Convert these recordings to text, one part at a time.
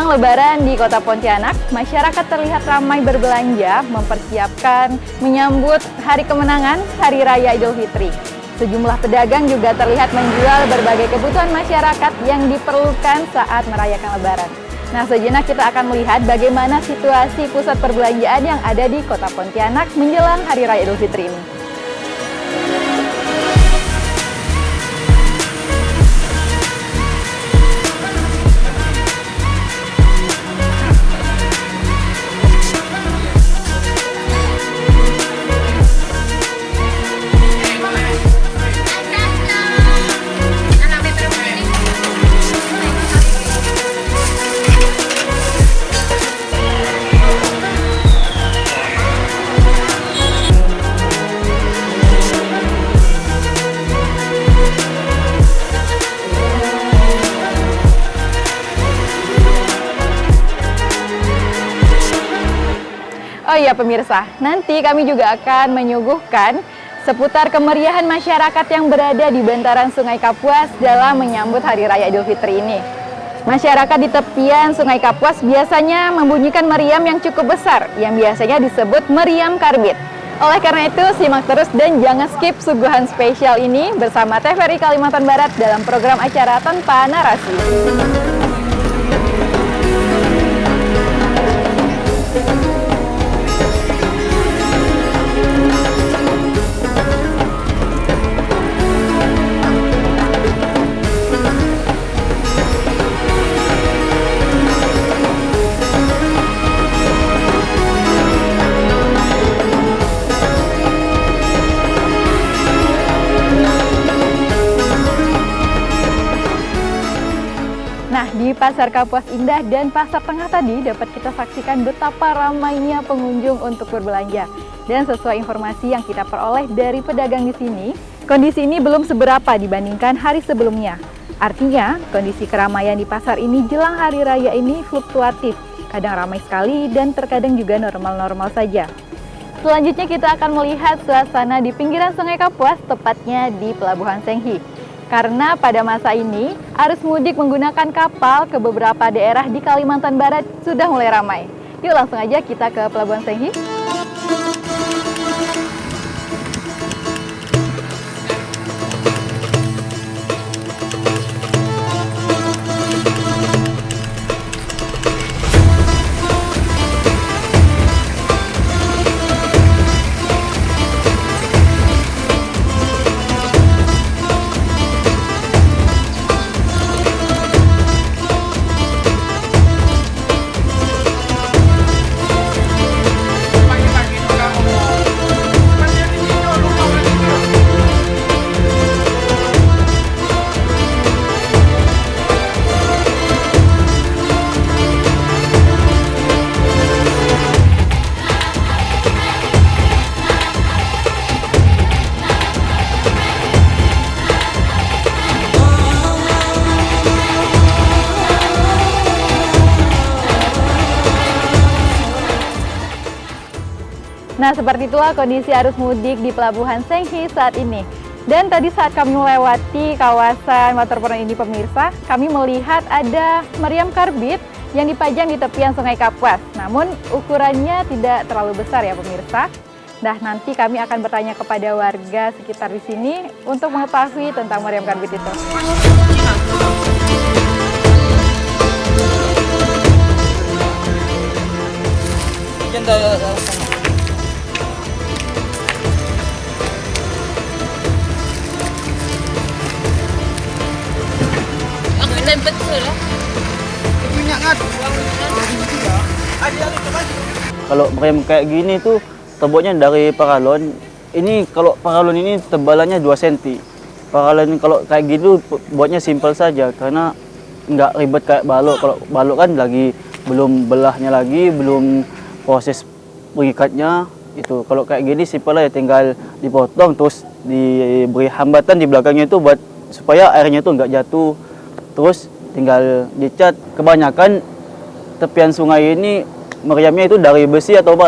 Menjelang Lebaran di Kota Pontianak, masyarakat terlihat ramai berbelanja mempersiapkan menyambut hari kemenangan Hari Raya Idul Fitri. Sejumlah pedagang juga terlihat menjual berbagai kebutuhan masyarakat yang diperlukan saat merayakan Lebaran. Nah, sejenak kita akan melihat bagaimana situasi pusat perbelanjaan yang ada di Kota Pontianak menjelang Hari Raya Idul Fitri ini. Oh iya pemirsa, nanti kami juga akan menyuguhkan seputar kemeriahan masyarakat yang berada di bantaran Sungai Kapuas dalam menyambut Hari Raya Idul Fitri ini. Masyarakat di tepian Sungai Kapuas biasanya membunyikan meriam yang cukup besar, yang biasanya disebut meriam karbit. Oleh karena itu, simak terus dan jangan skip suguhan spesial ini bersama TVRI Kalimantan Barat dalam program acara Tanpa Narasi. Nah, di Pasar Kapuas Indah dan Pasar Tengah tadi dapat kita saksikan betapa ramainya pengunjung untuk berbelanja. Dan sesuai informasi yang kita peroleh dari pedagang di sini, kondisi ini belum seberapa dibandingkan hari sebelumnya. Artinya, kondisi keramaian di pasar ini jelang hari raya ini fluktuatif. Kadang ramai sekali dan terkadang juga normal-normal saja. Selanjutnya kita akan melihat suasana di pinggiran Sungai Kapuas, tepatnya di Pelabuhan Senghi. Karena pada masa ini, arus mudik menggunakan kapal ke beberapa daerah di Kalimantan Barat sudah mulai ramai. Yuk langsung aja kita ke Pelabuhan Senghi. Nah, seperti itulah kondisi arus mudik di Pelabuhan Senghi saat ini. Dan tadi saat kami melewati kawasan waterfront ini pemirsa, kami melihat ada meriam karbit yang dipajang di tepian Sungai Kapuas. Namun ukurannya tidak terlalu besar ya pemirsa. Nah, nanti kami akan bertanya kepada warga sekitar di sini untuk mengetahui tentang meriam karbit itu. Betul lah. Kalau meriam kayak gini tuh terbuatnya dari paralon. Ini kalau paralon ini tebalannya 2 cm. Paralon kalau kayak gitu buatnya simpel saja karena nggak ribet kayak balok. Kalau balok kan lagi belum belahnya lagi, belum proses pengikatnya itu. Kalau kayak gini simpel aja, tinggal dipotong terus diberi hambatan di belakangnya itu buat supaya airnya itu nggak jatuh. Terus tinggal dicat. Kebanyakan tepian sungai ini meriamnya itu dari besi atau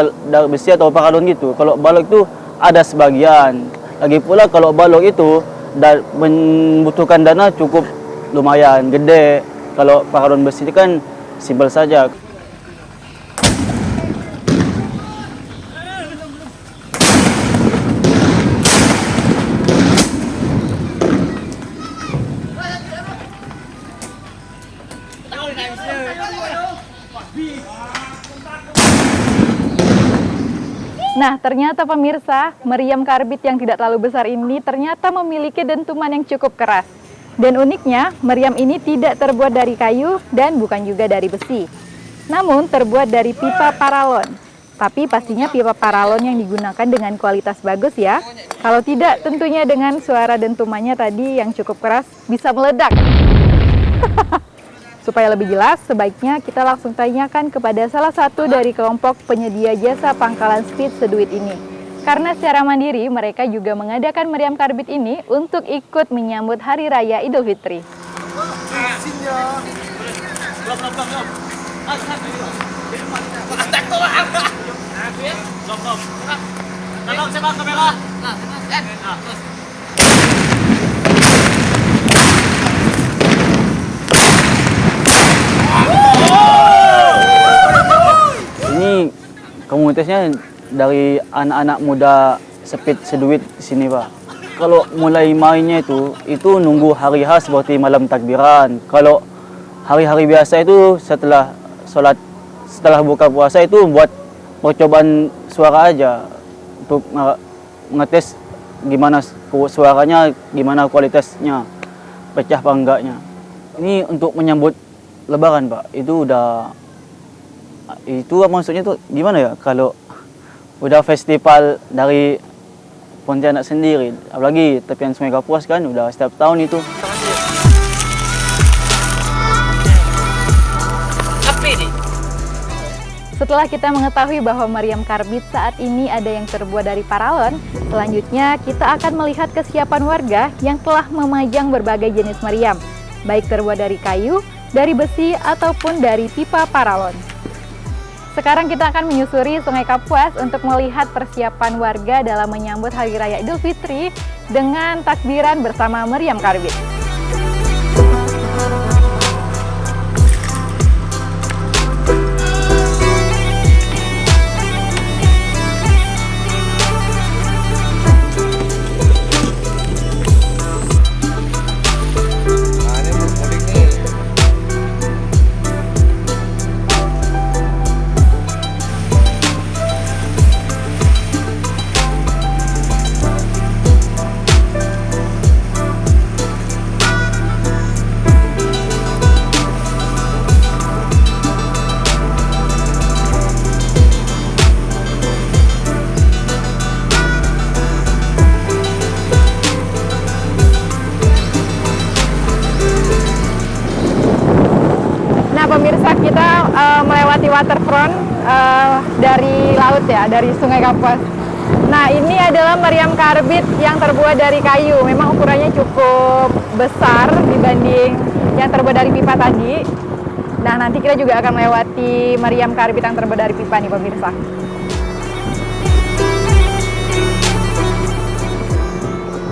paralon gitu. Kalau balok itu ada sebagian. Lagi pula kalau balok itu membutuhkan dana cukup lumayan gede. Kalau paralon besi kan simpel saja. Nah, ternyata pemirsa, meriam karbit yang tidak terlalu besar ini ternyata memiliki dentuman yang cukup keras. Dan uniknya, meriam ini tidak terbuat dari kayu dan bukan juga dari besi. Namun, terbuat dari pipa paralon. Tapi pastinya pipa paralon yang digunakan dengan kualitas bagus ya. Kalau tidak, tentunya dengan suara dentumannya tadi yang cukup keras bisa meledak. Supaya lebih jelas, sebaiknya kita langsung tanyakan kepada salah satu dari kelompok penyedia jasa pangkalan speed seduit ini. Karena secara mandiri, mereka juga mengadakan meriam karbit ini untuk ikut menyambut Hari Raya Idul Fitri. Ini komunitasnya dari anak-anak muda speed seduit di sini, Pak. Kalau mulai mainnya itu nunggu hari H seperti malam takbiran. Kalau hari-hari biasa itu setelah setelah buka puasa itu buat percobaan suara aja untuk ngetes gimana suaranya, gimana kualitasnya, pecah apa enggaknya. Ini untuk menyambut Lebaran, Pak. Itu maksudnya tuh gimana ya, kalau udah festival dari Pontianak sendiri, apalagi tepian Sungai Kapuas kan udah setiap tahun itu. Setelah kita mengetahui bahwa meriam karbit saat ini ada yang terbuat dari paralon, selanjutnya kita akan melihat kesiapan warga yang telah memajang berbagai jenis meriam, baik terbuat dari kayu, dari besi, ataupun dari pipa paralon. Sekarang kita akan menyusuri Sungai Kapuas untuk melihat persiapan warga dalam menyambut Hari Raya Idul Fitri dengan takbiran bersama meriam karbit. Pemirsa, kita melewati waterfront dari laut ya, dari Sungai Kapuas. Nah, ini adalah meriam karbit yang terbuat dari kayu. Memang ukurannya cukup besar dibanding yang terbuat dari pipa tadi. Nah, nanti kita juga akan melewati meriam karbit yang terbuat dari pipa nih, pemirsa.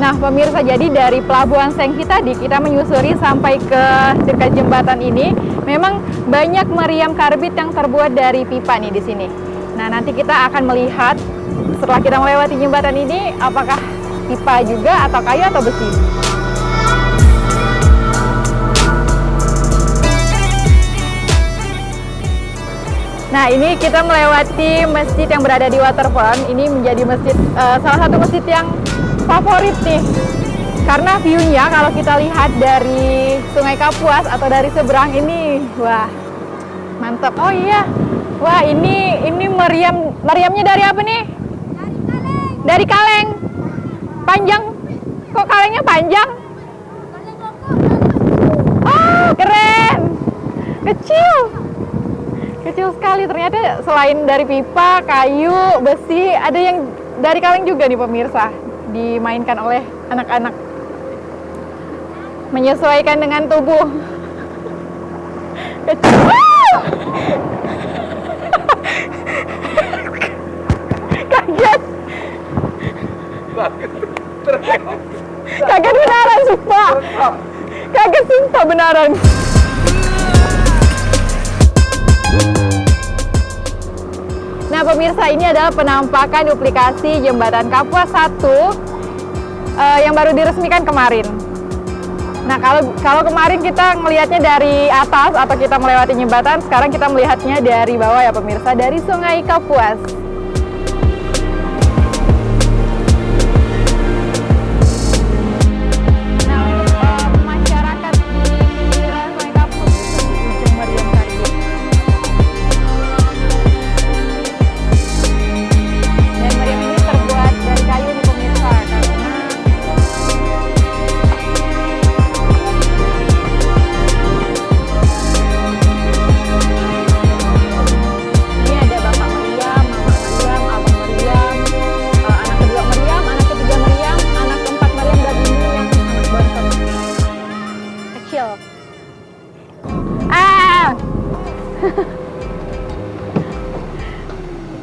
Nah, pemirsa, jadi dari Pelabuhan Sengki tadi kita menyusuri sampai ke dekat jembatan ini. Memang banyak meriam karbit yang terbuat dari pipa nih di sini. Nah, nanti kita akan melihat setelah kita melewati jembatan ini apakah pipa juga atau kayu atau besi. Nah, ini kita melewati masjid yang berada di waterfront. Ini menjadi masjid salah satu masjid yang favorit nih, karena view-nya kalau kita lihat dari Sungai Kapuas atau dari seberang ini, wah mantap. Oh iya, wah ini meriamnya dari apa nih? Dari kaleng. Panjang, kok kalengnya panjang? Oh keren, kecil sekali. Ternyata selain dari pipa, kayu, besi, ada yang dari kaleng juga nih pemirsa, dimainkan oleh anak-anak menyesuaikan dengan tubuh. Kaget beneran, sumpah. Kaget sumpah beneran. pemirsa, ini adalah penampakan duplikasi jembatan Kapuas 1 yang baru diresmikan kemarin. Nah, kalau kemarin kita melihatnya dari atas atau kita melewati jembatan, sekarang kita melihatnya dari bawah ya pemirsa, dari Sungai Kapuas.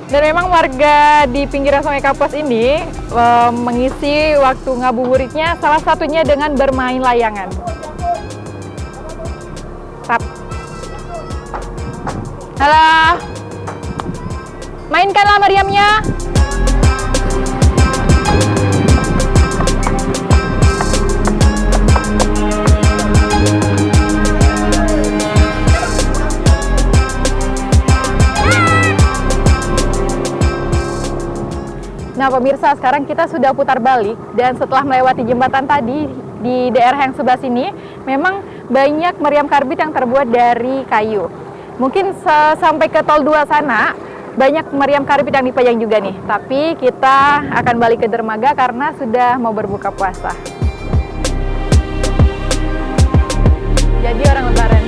Dan memang warga di pinggiran Sungai Kapuas ini mengisi waktu ngabuburitnya salah satunya dengan bermain layangan. Tap. Halo. Mainkanlah meriamnya. Nah pemirsa, sekarang kita sudah putar balik dan setelah melewati jembatan tadi di daerah yang sebelah sini, memang banyak meriam karbit yang terbuat dari kayu. Mungkin sampai ke tol 2 sana, banyak meriam karbit yang dipajang juga nih. Tapi kita akan balik ke dermaga karena sudah mau berbuka puasa. Jadi orang lebaran.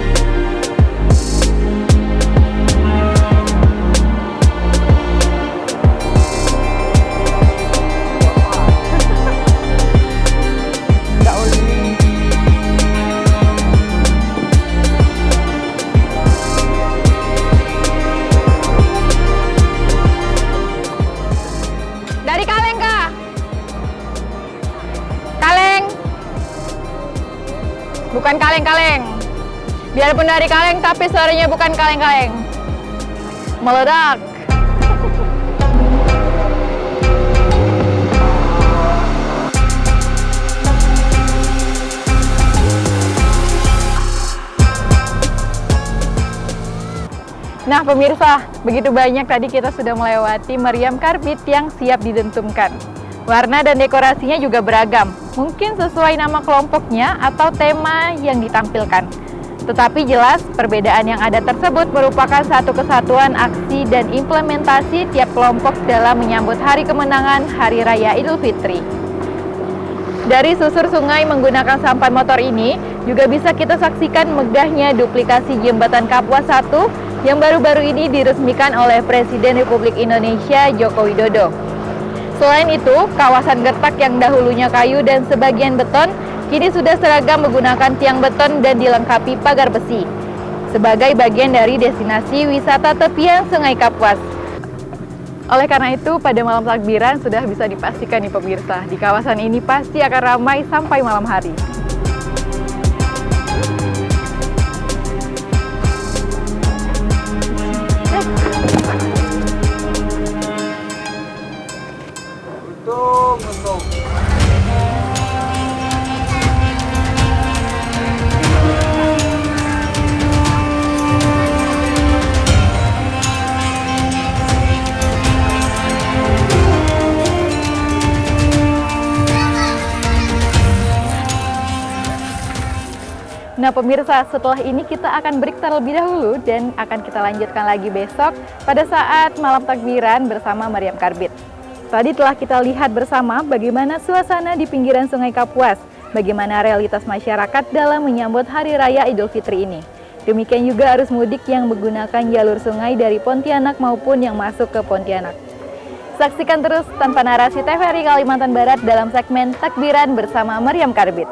Dari Kaleng kah? Kaleng. Bukan kaleng-kaleng. Biarpun dari Kaleng tapi suaranya bukan kaleng-kaleng. Meledak. Nah pemirsa, begitu banyak tadi kita sudah melewati meriam karbit yang siap didentumkan. Warna dan dekorasinya juga beragam, mungkin sesuai nama kelompoknya atau tema yang ditampilkan. Tetapi jelas perbedaan yang ada tersebut merupakan satu kesatuan aksi dan implementasi tiap kelompok dalam menyambut hari kemenangan Hari Raya Idul Fitri. Dari susur sungai menggunakan sampan motor ini, juga bisa kita saksikan megahnya duplikasi jembatan Kapuas 1 yang baru-baru ini diresmikan oleh Presiden Republik Indonesia Joko Widodo. Selain itu, kawasan Gertak yang dahulunya kayu dan sebagian beton, kini sudah seragam menggunakan tiang beton dan dilengkapi pagar besi, sebagai bagian dari destinasi wisata tepian Sungai Kapuas. Oleh karena itu, pada malam takbiran sudah bisa dipastikan nih pemirsa, di kawasan ini pasti akan ramai sampai malam hari. Nah pemirsa, setelah ini kita akan break terlebih dahulu dan akan kita lanjutkan lagi besok pada saat malam takbiran bersama meriam karbit. Tadi telah kita lihat bersama bagaimana suasana di pinggiran Sungai Kapuas, bagaimana realitas masyarakat dalam menyambut Hari Raya Idul Fitri ini. Demikian juga arus mudik yang menggunakan jalur sungai dari Pontianak maupun yang masuk ke Pontianak. Saksikan terus Tanpa Narasi TVRI Kalimantan Barat dalam segmen Takbiran bersama Meriam Karbit.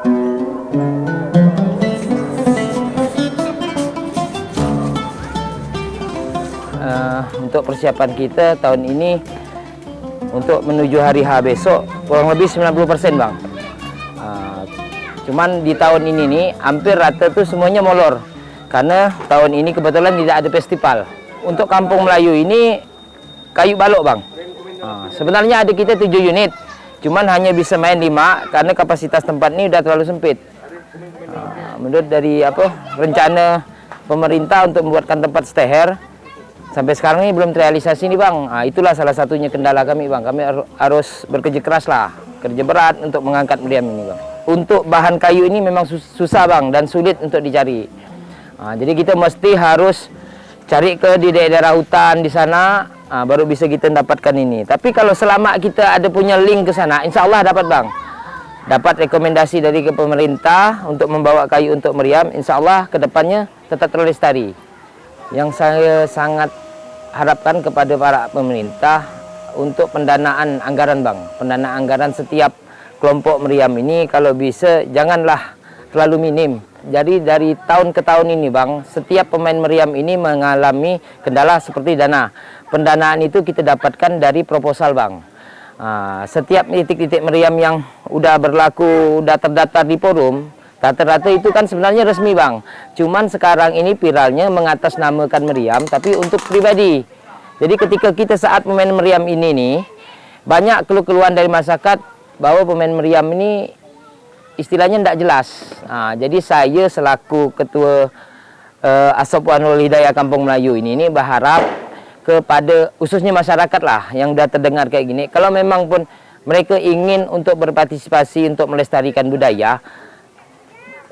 Untuk persiapan kita tahun ini untuk menuju hari H besok kurang lebih 90% Bang. Cuman di tahun ini nih hampir rata tuh semuanya molor karena tahun ini kebetulan tidak ada festival. Untuk Kampung Melayu ini kayu balok bang. Sebenarnya ada kita 7 unit, cuman hanya bisa main 5 karena kapasitas tempat ini udah terlalu sempit. Menurut dari rencana pemerintah untuk membuatkan tempat steher, sampai sekarang ini belum terrealisasi nih bang. Itulah salah satunya kendala kami bang. Kami harus bekerja keras lah, kerja berat untuk mengangkat meriam ini bang. Untuk bahan kayu ini memang susah bang dan sulit untuk dicari. Jadi kita mesti harus cari ke di daerah hutan di sana, baru bisa kita dapatkan ini. Tapi kalau selama kita ada punya link ke sana, insya Allah dapat bang. Dapat rekomendasi dari pemerintah untuk membawa kayu untuk meriam, insya Allah kedepannya tetap terlestari. Yang saya sangat harapkan kepada para pemerintah untuk pendanaan anggaran bang. Pendanaan anggaran setiap kelompok meriam ini kalau bisa janganlah terlalu minim. Jadi dari tahun ke tahun ini bang, setiap pemain meriam ini mengalami kendala seperti dana. Pendanaan itu kita dapatkan dari proposal bang. Setiap titik-titik meriam yang udah berlaku, udah terdaftar di forum, rata-rata itu kan sebenarnya resmi bang. Cuman sekarang ini viralnya mengatasnamakan meriam tapi untuk pribadi. Jadi ketika kita saat pemain meriam ini nih, banyak keluhan dari masyarakat bahwa pemain meriam ini istilahnya tidak jelas. Jadi saya selaku ketua Asopwanul Hidayah Kampung Melayu ini berharap kepada khususnya masyarakat lah yang udah terdengar kayak gini, kalau memang pun mereka ingin untuk berpartisipasi untuk melestarikan budaya,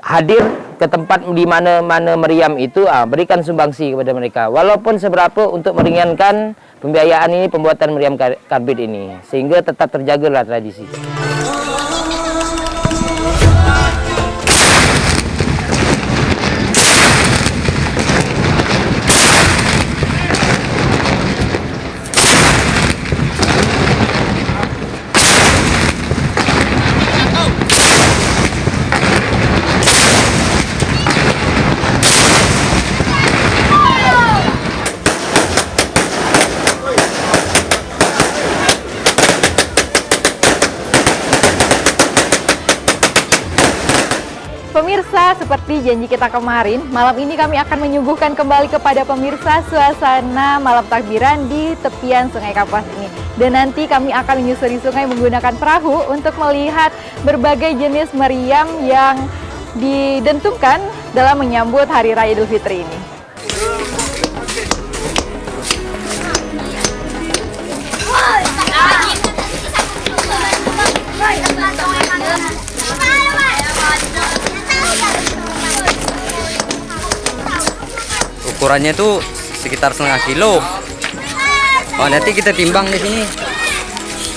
hadir ke tempat di mana-mana meriam itu, berikan sumbangsi kepada mereka walaupun seberapa untuk meringankan pembiayaan ini, pembuatan meriam karbit ini, sehingga tetap terjagalah tradisi. Pemirsa, seperti janji kita kemarin, malam ini kami akan menyuguhkan kembali kepada pemirsa suasana malam takbiran di tepian Sungai Kapuas ini. Dan nanti kami akan menyusuri sungai menggunakan perahu untuk melihat berbagai jenis meriam yang didentumkan dalam menyambut Hari Raya Idul Fitri ini. Ukurannya itu sekitar setengah kilo. Oh, nanti kita timbang di sini.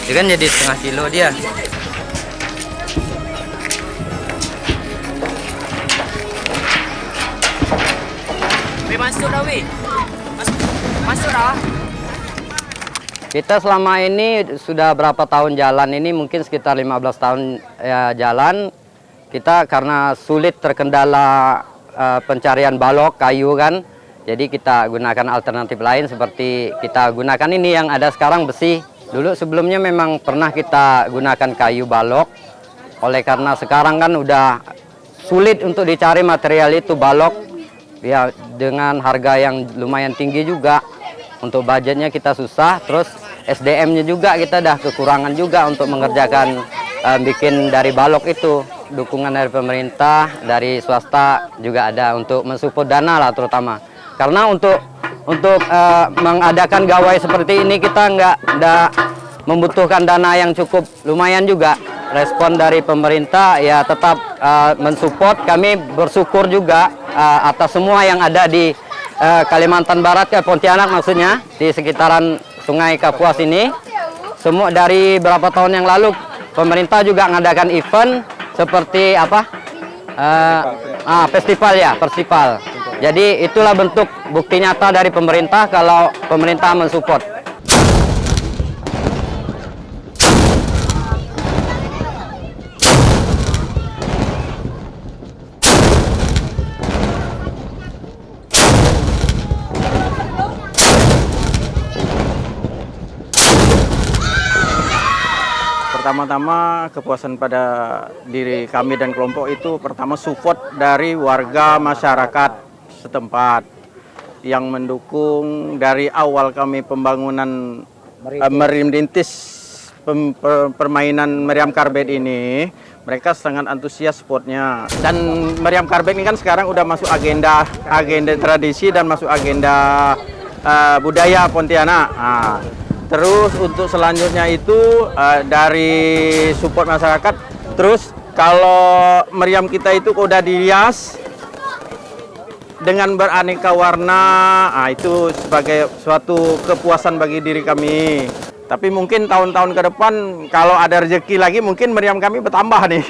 Dia kan jadi setengah kilo dia. Masuk dah. Kita selama ini sudah berapa tahun jalan ini, mungkin sekitar 15 tahun ya, jalan. Kita karena sulit terkendala pencarian balok kayu kan. Jadi kita gunakan alternatif lain seperti kita gunakan ini yang ada sekarang besi. Dulu sebelumnya memang pernah kita gunakan kayu balok. Oleh karena sekarang kan udah sulit untuk dicari material itu balok. Ya dengan harga yang lumayan tinggi juga. Untuk budgetnya kita susah. Terus SDM-nya juga kita dah kekurangan juga untuk mengerjakan bikin dari balok itu. Dukungan dari pemerintah, dari swasta juga ada untuk mensupport dana lah terutama. Karena untuk mengadakan gawai seperti ini kita nggak membutuhkan dana yang cukup lumayan juga. Respon dari pemerintah ya tetap mensupport. Kami bersyukur juga atas semua yang ada di Kalimantan Barat, Pontianak maksudnya, di sekitaran Sungai Kapuas ini. Semua dari berapa tahun yang lalu pemerintah juga mengadakan event seperti apa? Festival. Jadi itulah bentuk bukti nyata dari pemerintah kalau pemerintah mensupport. Pertama-tama kepuasan pada diri kami dan kelompok itu pertama support dari warga masyarakat setempat yang mendukung dari awal kami pembangunan merintis permainan meriam karbit ini, mereka sangat antusias sportnya. Dan meriam karbit ini kan sekarang udah masuk agenda tradisi dan masuk agenda budaya Pontianak. Nah, terus untuk selanjutnya itu dari support masyarakat. Terus kalau meriam kita itu udah dihias dengan beraneka warna, nah, itu sebagai suatu kepuasan bagi diri kami. Tapi mungkin tahun-tahun ke depan kalau ada rezeki lagi mungkin meriam kami bertambah nih.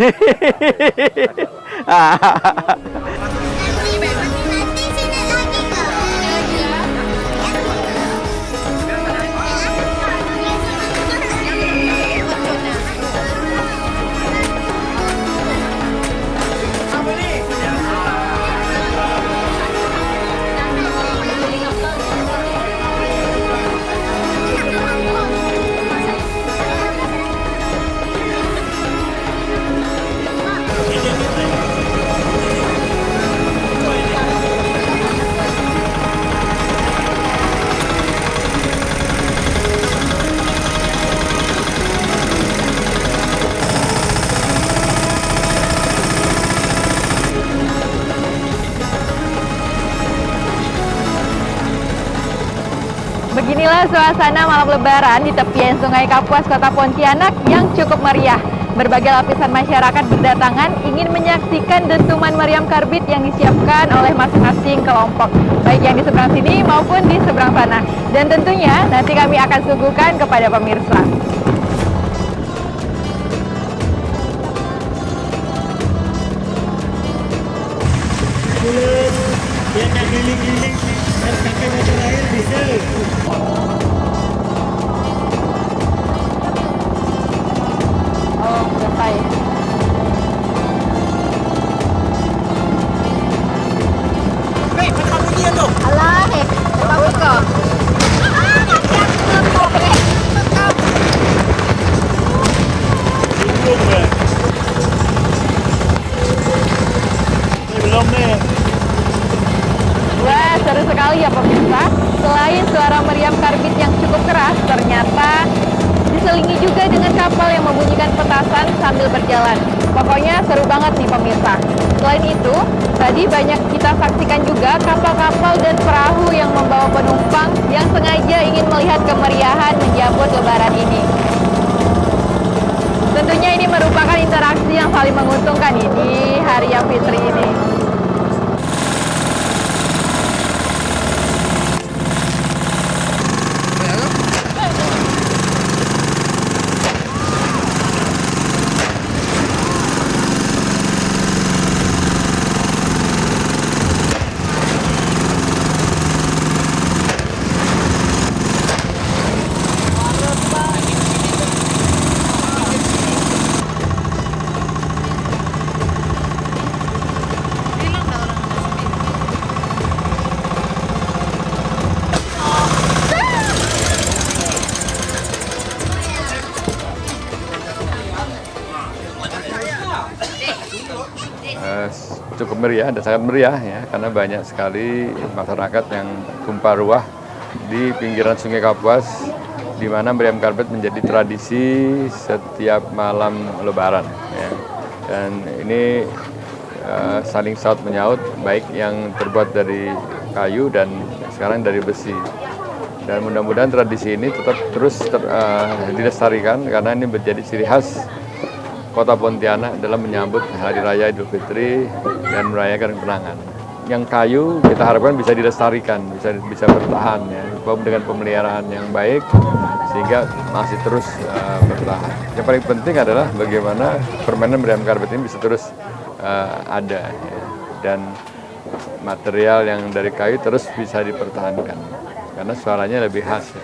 Beginilah suasana malam lebaran di tepian Sungai Kapuas, Kota Pontianak yang cukup meriah. Berbagai lapisan masyarakat berdatangan ingin menyaksikan dentuman meriam karbit yang disiapkan oleh masing-masing kelompok, baik yang di seberang sini maupun di seberang sana. Dan tentunya nanti kami akan suguhkan kepada pemirsa. Yang giling-giling dan pakai motor air bisa. Oh, selesai. Alah, bagus kok. Belum nih. Wah, seru sekali ya pemirsa. Selain suara meriam karbit yang cukup keras, ternyata diselingi juga dengan kapal yang membunyikan petasan sambil berjalan. Pokoknya seru banget nih pemirsa. Selain itu, tadi banyak kita saksikan juga kapal-kapal dan perahu yang membawa penumpang yang sengaja ingin melihat kemeriahan menyambut lebaran ini. Tentunya ini merupakan interaksi yang saling menguntungkan nih di Hari Yang Fitri ini. Cukup meriah dan sangat meriah ya, karena banyak sekali masyarakat yang tumpah ruah di pinggiran Sungai Kapuas, di mana meriam karbit menjadi tradisi setiap malam Lebaran ya. Dan ini saling saut menyaut, baik yang terbuat dari kayu dan sekarang dari besi. Dan mudah-mudahan tradisi ini tetap terus dilestarikan, karena ini menjadi ciri khas Kota Pontianak dalam menyambut Hari Raya Idul Fitri dan merayakan kemenangan. Yang kayu kita harapkan bisa dilestarikan, bisa bertahan ya, dengan pemeliharaan yang baik sehingga masih terus bertahan. Yang paling penting adalah bagaimana permainan meriam karbit ini bisa terus ada ya, dan material yang dari kayu terus bisa dipertahankan karena suaranya lebih khas ya.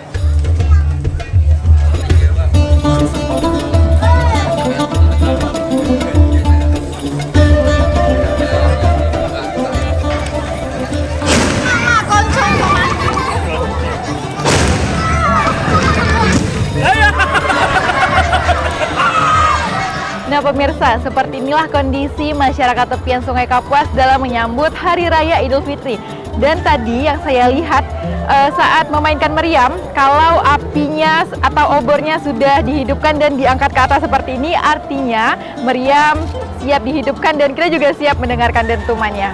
Nah pemirsa, seperti inilah kondisi masyarakat tepian Sungai Kapuas dalam menyambut Hari Raya Idul Fitri. Dan tadi yang saya lihat saat memainkan meriam, kalau apinya atau obornya sudah dihidupkan dan diangkat ke atas seperti ini, artinya meriam siap dihidupkan dan kita juga siap mendengarkan dentumannya.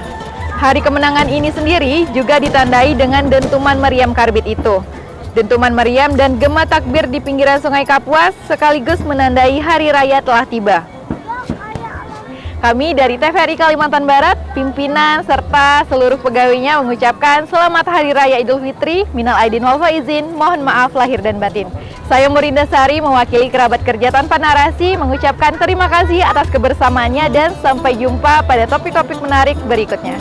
Hari kemenangan ini sendiri juga ditandai dengan dentuman meriam karbit itu. Dentuman meriam dan gema takbir di pinggiran Sungai Kapuas sekaligus menandai hari raya telah tiba. Kami dari TVRI Kalimantan Barat, pimpinan serta seluruh pegawainya mengucapkan selamat Hari Raya Idul Fitri, minal aidin wal faizin, mohon maaf lahir dan batin. Saya Murinda Sari mewakili kerabat kerja tanpa narasi mengucapkan terima kasih atas kebersamaannya dan sampai jumpa pada topik-topik menarik berikutnya.